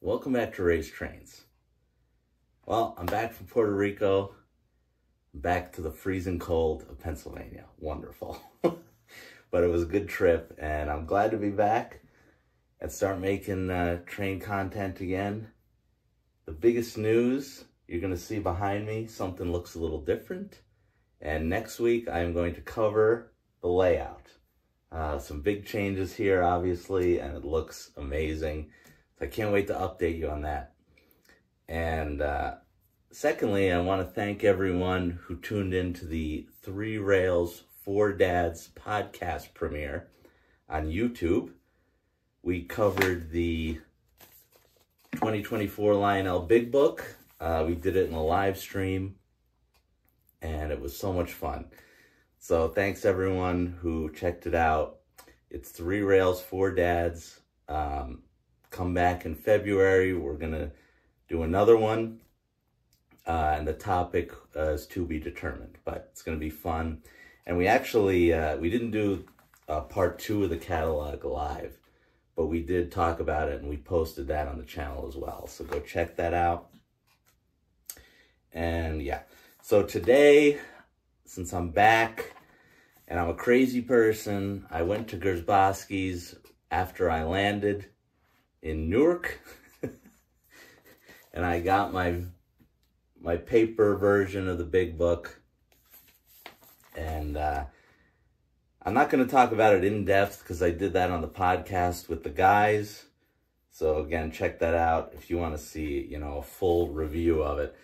welcome back to Race Trains. Well, I'm back from Puerto Rico, back to the freezing cold of Pennsylvania. Wonderful. But it was a good trip, and I'm glad to be back and start making train content again. The biggest news you're going to see behind me, something looks a little different. And next week, I'm going to cover the layout. Some big changes here, obviously, and it looks amazing. So I can't wait to update you on that. And secondly, I want to thank everyone who tuned into the 3 Rails, 4 Dads podcast premiere on YouTube. We covered the 2024 Lionel Big Book. We did it in a live stream, and it was so much fun. So thanks everyone who checked it out. It's 3 Rails, 4 Dads. Come back in February. We're gonna do another one, and the topic is to be determined, but it's gonna be fun. And we actually, we didn't do part 2 of the catalog live, but we did talk about it, and we posted that on the channel as well. So go check that out. And yeah, so today, since I'm back and I'm a crazy person, I went to Gersbowski's after I landed in Newark, and I got my paper version of the big book. And I'm not going to talk about it in depth because I did that on the podcast with the guys. So again, check that out if you want to see, you know, a full review of it.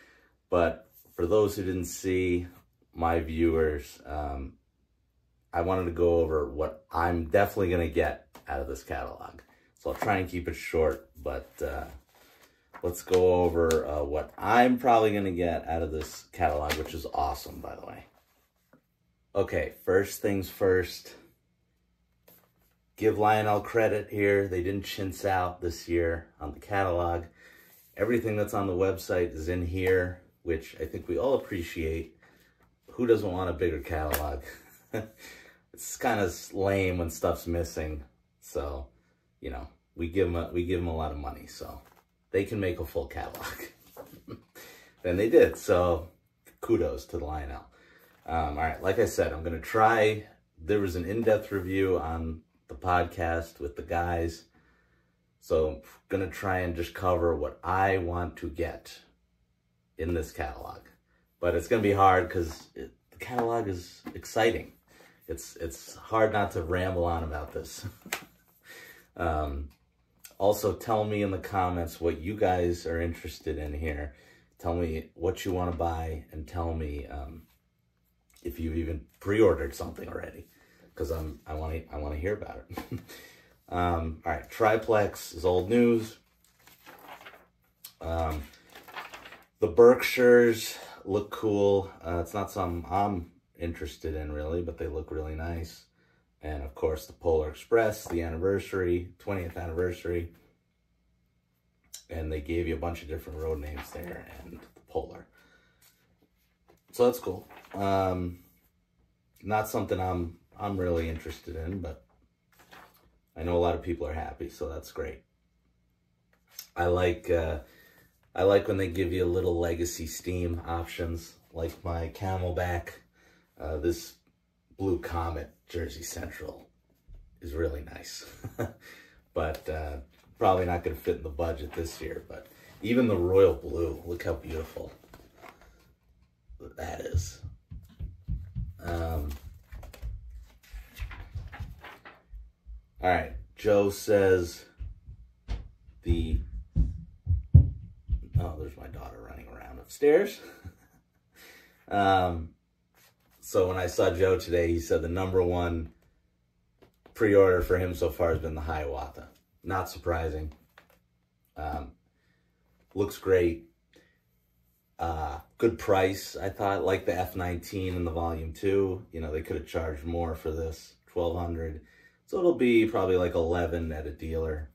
But for those who didn't see, my viewers, I wanted to go over what I'm definitely going to get out of this catalog. So I'll try and keep it short, but let's go over what I'm probably going to get out of this catalog, which is awesome, by the way. Okay, first things first, give Lionel credit here. They didn't chintz out this year on the catalog. Everything that's on the website is in here, which I think we all appreciate. Who doesn't want a bigger catalog? It's kind of lame when stuff's missing. So, you know, we give them a lot of money, so they can make a full catalog. And they did, so kudos to Lionel. All right, like I said, I'm going to try. There was an in-depth review on the podcast with the guys, so I'm going to try and just cover what I want to get in this catalog. But it's going to be hard because the catalog is exciting. It's hard not to ramble on about this. Also, tell me in the comments what you guys are interested in here. Tell me what you want to buy, and tell me if you've even pre-ordered something already, because I want to hear about it. All right, triplex is old news. The Berkshires look cool. It's not something I'm interested in really, but they look really nice. And of course the Polar Express, the anniversary, 20th anniversary. And they gave you a bunch of different road names there, and the Polar. So that's cool. Not something I'm really interested in, but I know a lot of people are happy, so that's great. I like when they give you a little legacy steam options, like my Camelback. This Blue Comet Jersey Central is really nice. But probably not going to fit in the budget this year. But even the Royal Blue, look how beautiful that is. All right, Joe says oh, there's my daughter running around upstairs. So when I saw Joe today, he said the #1 pre-order for him so far has been the Hiawatha. Not surprising. Looks great. Good price, I thought, like the F19 and the Volume 2. You know, they could have charged more for this, $1,200. So it'll be probably like $11 at a dealer.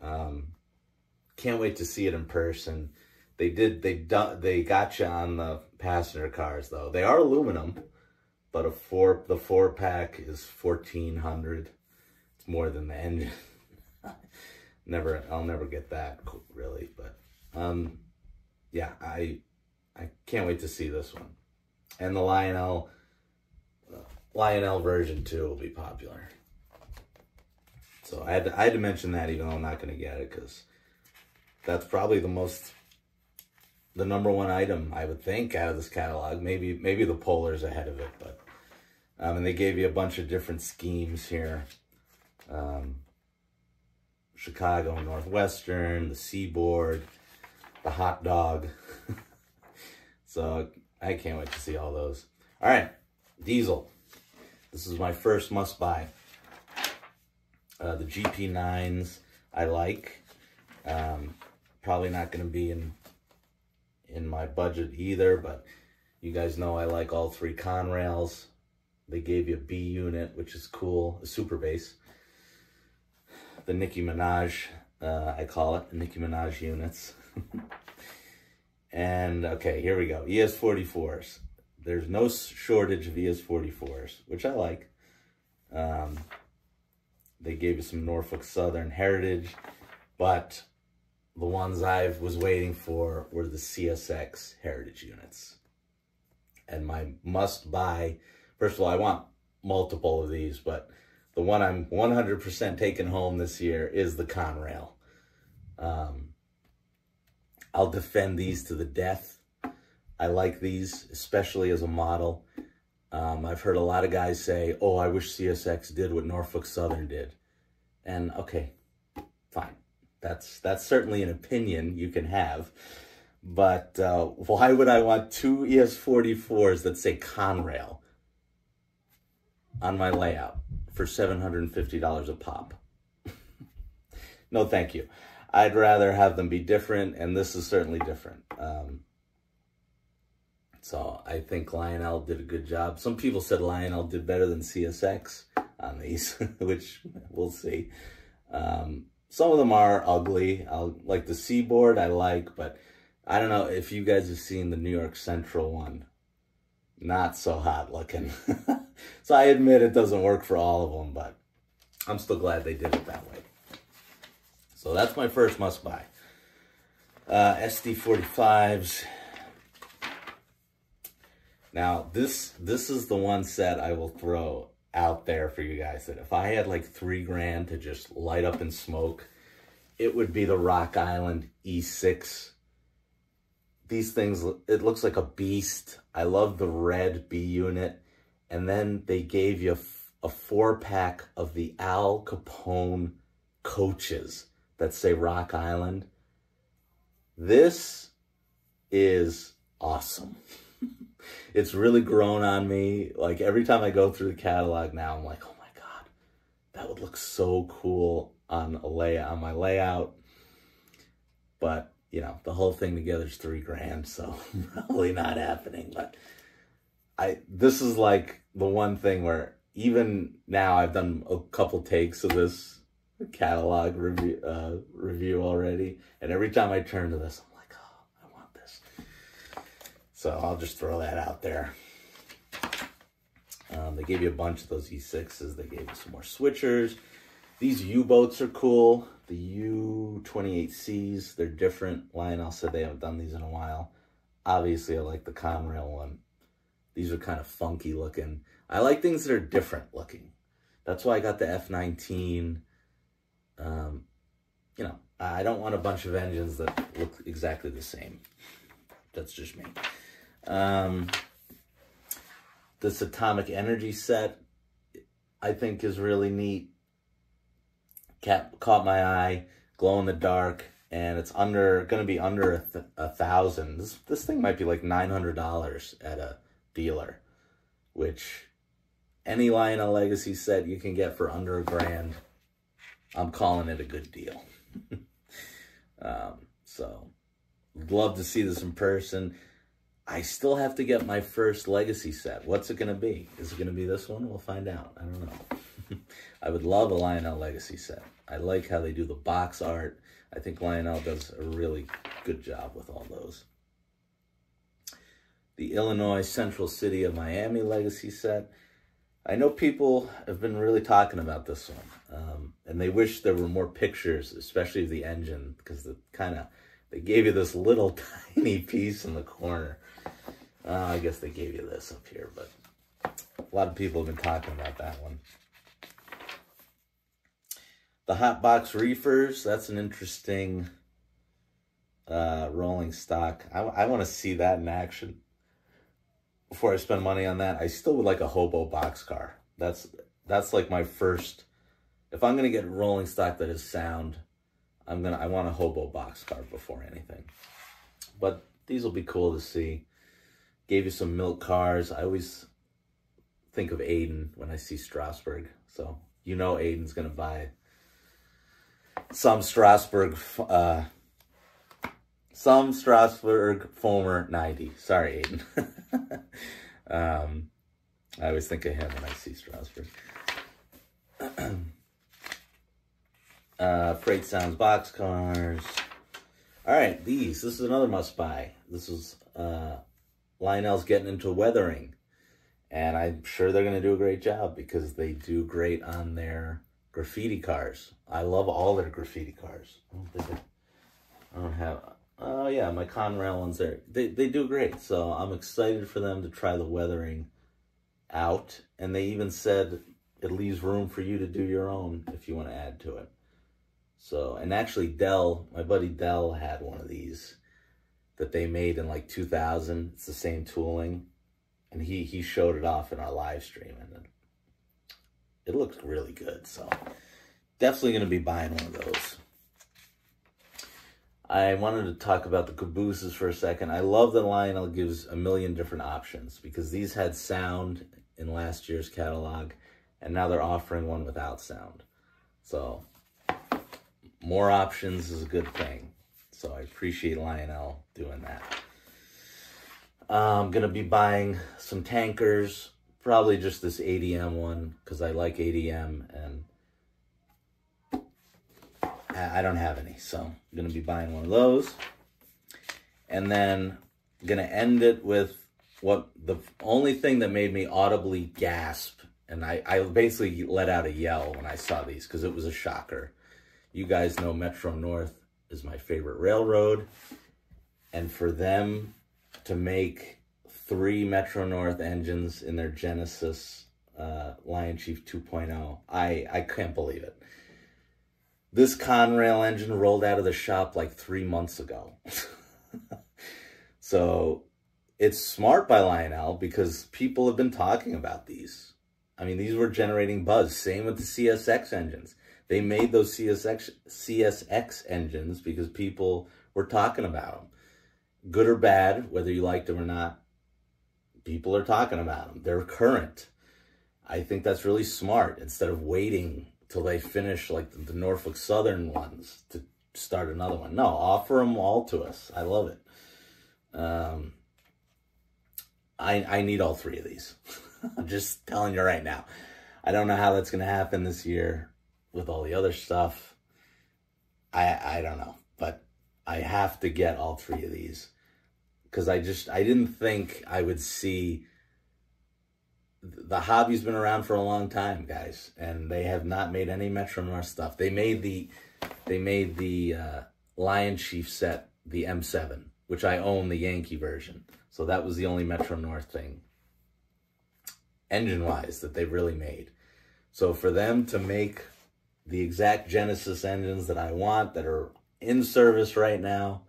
Can't wait to see it in person. They got you on the passenger cars though. They are aluminum, but the 4-pack is $1,400. It's more than the engine. I'll never get that really, but yeah, I can't wait to see this one. And the Lionel version 2 will be popular. So I had to mention that, even though I'm not going to get it, because that's probably the number one item, I would think, out of this catalog. Maybe the Polar's ahead of it, but and they gave you a bunch of different schemes here. Chicago Northwestern, the Seaboard, the hot dog. So I can't wait to see all those. All right, Diesel. This is my first must-buy. The GP9s I like. Probably not going to be in my budget either, but you guys know I like all 3 Conrails. They gave you a B unit, which is cool, a super bass. The Nicki Minaj, I call it, the Nicki Minaj units. And, okay, here we go. ES44s. There's no shortage of ES44s, which I like. They gave you some Norfolk Southern Heritage, but the ones I was waiting for were the CSX Heritage units. And my must-buy, first of all, I want multiple of these, but the one I'm 100% taking home this year is the Conrail. I'll defend these to the death. I like these, especially as a model. I've heard a lot of guys say, oh, I wish CSX did what Norfolk Southern did. And okay, fine. That's certainly an opinion you can have. But why would I want 2 ES44s that say Conrail on my layout for $750 a pop? No, thank you. I'd rather have them be different, and this is certainly different. So I think Lionel did a good job. Some people said Lionel did better than CSX on these, which we'll see. Some of them are ugly. Like the Seaboard, I like, but I don't know if you guys have seen the New York Central one. Not so hot looking. So I admit it doesn't work for all of them, but I'm still glad they did it that way. So that's my first must-buy. SD45s. Now, this is the one set I will throw out there for you guys, that if I had like $3 grand to just light up and smoke, it would be the Rock Island E6. These things, it looks like a beast. I love the red B unit. And then they gave you a 4-pack of the Al Capone coaches that say Rock Island. This is awesome. It's really grown on me. Like every time I go through the catalog now, I'm like, oh my God, that would look so cool on my layout. But you know, the whole thing together is $3 grand, so probably not happening. But this is like the one thing where even now I've done a couple takes of this catalog review already, and every time I turn to this, I'm like, oh, I want this. So I'll just throw that out there. They gave you a bunch of those E6s. They gave you some more switchers. These U-boats are cool. The U-28Cs, they're different. Lionel said they haven't done these in a while. Obviously, I like the Conrail one. These are kind of funky looking. I like things that are different looking. That's why I got the F-19. You know, I don't want a bunch of engines that look exactly the same. That's just me. This Atomic Energy set, I think, is really neat. Caught my eye, glow in the dark, and it's going to be under $1,000. This thing might be like $900 at a dealer, which any Lionel Legacy set you can get for under $1 grand, I'm calling it a good deal. So, love to see this in person. I still have to get my first Legacy set. What's it going to be? Is it going to be this one? We'll find out. I don't know. I would love a Lionel Legacy set. I like how they do the box art. I think Lionel does a really good job with all those. The Illinois Central City of Miami Legacy set. I know people have been really talking about this one. And they wish there were more pictures, especially of the engine, because they gave you this little tiny piece in the corner. I guess they gave you this up here, but a lot of people have been talking about that one. The hot box reefers, that's an interesting rolling stock. I want to see that in action before I spend money on that. I still would like a hobo boxcar. That's like my first. If I'm gonna get a rolling stock that is sound, I want a hobo boxcar before anything. But these will be cool to see. Gave you some milk cars. I always think of Aiden when I see Strasbourg. So you know Aiden's gonna buy some Strasbourg Foamer 90. Sorry, Aiden. I always think of him when I see Strasbourg. Freight Sounds boxcars. All right, this is another must-buy. This is Lionel's getting into weathering, and I'm sure they're going to do a great job because they do great on their graffiti cars. I love all their graffiti cars. I don't have. Oh yeah, my Conrail ones there. They do great. So I'm excited for them to try the weathering out, and they even said it leaves room for you to do your own if you want to add to it. So, and actually Dell, my buddy Dell had one of these that they made in like 2000. It's the same tooling, and he showed it off in our live stream, and it looked really good. So definitely going to be buying one of those. I wanted to talk about the cabooses for a second. I love that Lionel gives a million different options, because these had sound in last year's catalog, and now they're offering one without sound. So more options is a good thing. So I appreciate Lionel doing that. I'm going to be buying some tankers, probably just this ADM one, because I like ADM, and I don't have any. So I'm going to be buying one of those. And then I'm going to end it with what the only thing that made me audibly gasp, and I basically let out a yell when I saw these, because it was a shocker. You guys know Metro North is my favorite railroad, and for them to make 3 Metro North engines in their Genesis Lion Chief 2.0, I can't believe it. This Conrail engine rolled out of the shop like 3 months ago. So it's smart by Lionel, because people have been talking about these. I mean, these were generating buzz. Same with the CSX engines. They made those CSX engines because people were talking about them. Good or bad, whether you liked them or not, people are talking about them. They're current. I think that's really smart, instead of waiting till they finish like the Norfolk Southern ones to start another one. No, offer them all to us. I love it. I need all 3 of these. I'm just telling you right now. I don't know how that's going to happen this year with all the other stuff. I don't know, but I have to get all 3 of these, because I didn't think I would see. The hobby's been around for a long time, guys, and they have not made any Metro North stuff. They made the Lion Chief set, the M7, which I own the Yankee version. So that was the only Metro North thing, engine-wise, that they really made. So for them to make the exact Genesis engines that I want, that are in service right now,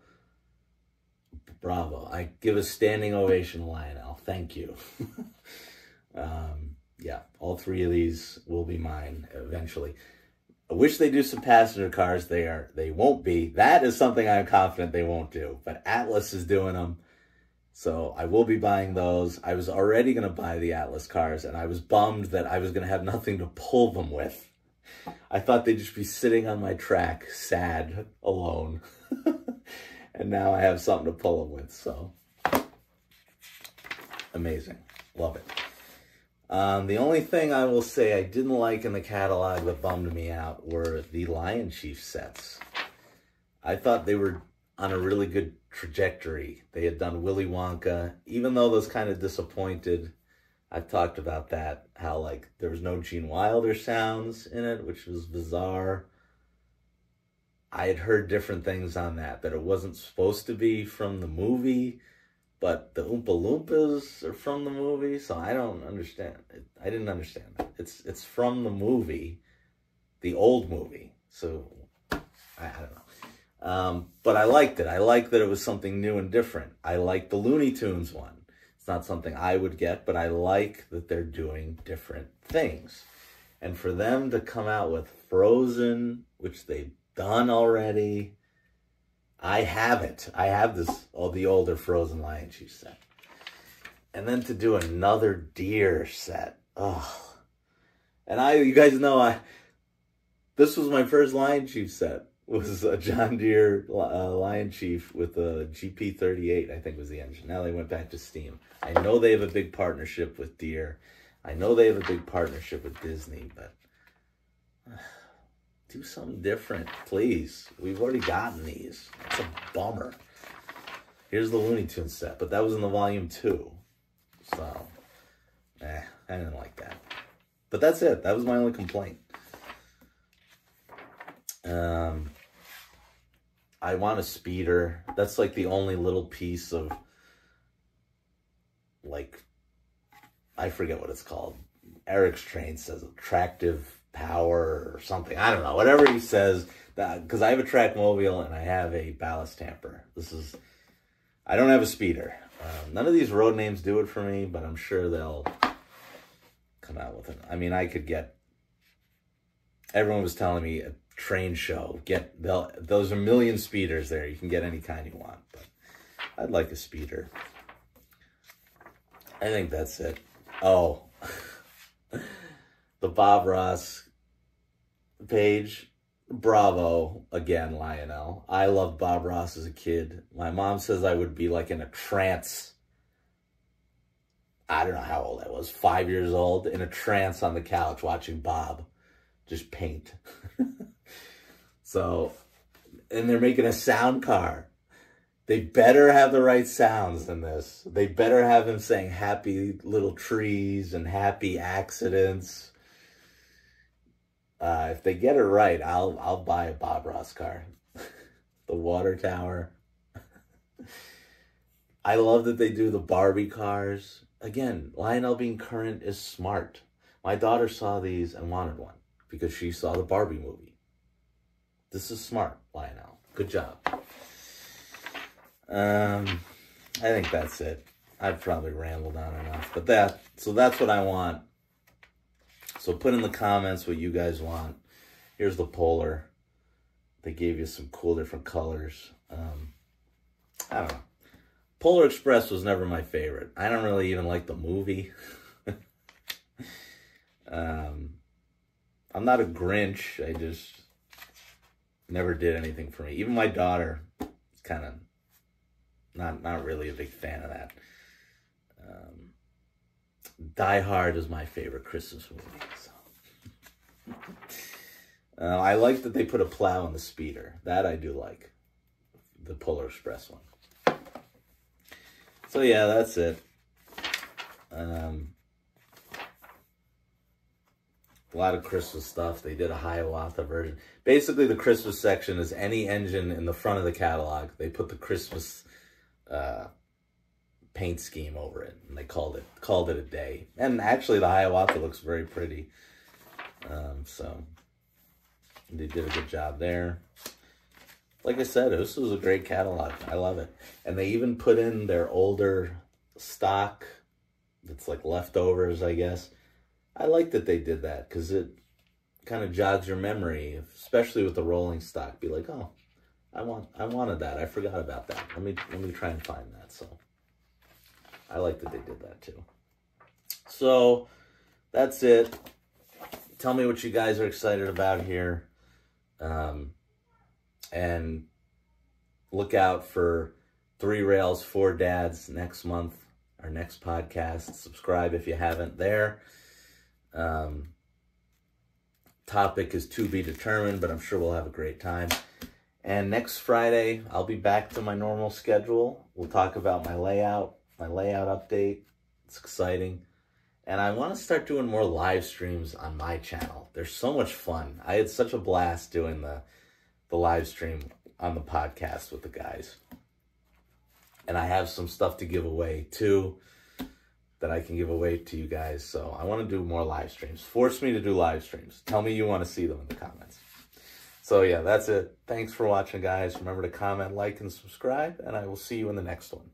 bravo. I give a standing ovation to Lionel. Thank you. Yeah, all 3 of these will be mine eventually. I wish they do some passenger cars. They won't be. That is something I'm confident they won't do. But Atlas is doing them. So I will be buying those. I was already going to buy the Atlas cars, and I was bummed that I was going to have nothing to pull them with. I thought they'd just be sitting on my track, sad, alone. And now I have something to pull them with. So amazing. Love it. The only thing I will say I didn't like in the catalog that bummed me out were the Lion Chief sets. I thought they were on a really good trajectory. They had done Willy Wonka, even though those kind of disappointed. I've talked about that, how like there was no Gene Wilder sounds in it, which was bizarre. I had heard different things on that it wasn't supposed to be from the movie, but the Oompa Loompas are from the movie, so I don't understand. I didn't understand that. It's from the movie, the old movie, so I don't know. But I liked it. I liked that it was something new and different. I liked the Looney Tunes one. It's not something I would get, but I like that they're doing different things. And for them to come out with Frozen, which they've done already. I have it. I have the older Frozen Lion Chief set. And then to do another deer set. Oh. And you guys know, this was my first Lion Chief set. Was a John Deere Lion Chief with a GP38, I think was the engine. Now they went back to steam. I know they have a big partnership with Deere. I know they have a big partnership with Disney, but do something different, please. We've already gotten these. It's a bummer. Here's the Looney Tunes set, but that was in the volume 2. So, I didn't like that. But that's it. That was my only complaint. I want a speeder. That's like the only little piece of, like, I forget what it's called. Eric's train says attractive power or something. I don't know. Whatever he says, because I have a track mobile and I have a ballast tamper. I don't have a speeder. None of these road names do it for me, but I'm sure they'll come out with it. I mean, I could get, everyone was telling me a train show, those are a million speeders there. You can get any kind you want, but I'd like a speeder. I think that's it. Oh, the Bob Ross page. Bravo again, Lionel. I loved Bob Ross as a kid. My mom says I would be like in a trance. I don't know how old I was, 5 years old, in a trance on the couch watching Bob just paint. So, and they're making a sound car. They better have the right sounds in this. They better have him saying happy little trees and happy accidents. If they get it right, I'll buy a Bob Ross car. The water tower. I love that they do the Barbie cars. Again, Lionel being current is smart. My daughter saw these and wanted one because she saw the Barbie movie. This is smart, Lionel. Good job. I think that's it. I've probably rambled on enough. But so that's what I want. So put in the comments what you guys want. Here's the Polar. They gave you some cool different colors. I don't know. Polar Express was never my favorite. I don't really even like the movie. I'm not a Grinch. I just never did anything for me. Even my daughter is kind of not really a big fan of that. Die Hard is my favorite Christmas movie. So. I like that they put a plow in the speeder. That I do like. The Polar Express one. So yeah, that's it. A lot of Christmas stuff. They did a Hiawatha version. Basically, the Christmas section is any engine in the front of the catalog. They put the Christmas paint scheme over it, and they called it a day. And actually, the Hiawatha looks very pretty. So they did a good job there. Like I said, this was a great catalog. I love it. And they even put in their older stock that's like leftovers, I guess. I like that they did that because it kind of jogs your memory, especially with the rolling stock. Be like, oh, I wanted that. I forgot about that. Let me try and find that. So I like that they did that too. So that's it. Tell me what you guys are excited about here. And look out for 3 Rails, 4 Dads next month, our next podcast. Subscribe if you haven't there. Topic is to be determined, but I'm sure we'll have a great time. And next Friday, I'll be back to my normal schedule. We'll talk about my layout update. It's exciting. And I want to start doing more live streams on my channel. They're so much fun. I had such a blast doing the live stream on the podcast with the guys. And I have some stuff to give away too that I can give away to you guys. So I want to do more live streams. Force me to do live streams. Tell me you want to see them in the comments. So yeah, that's it. Thanks for watching, guys. Remember to comment, like, and subscribe, and I will see you in the next one.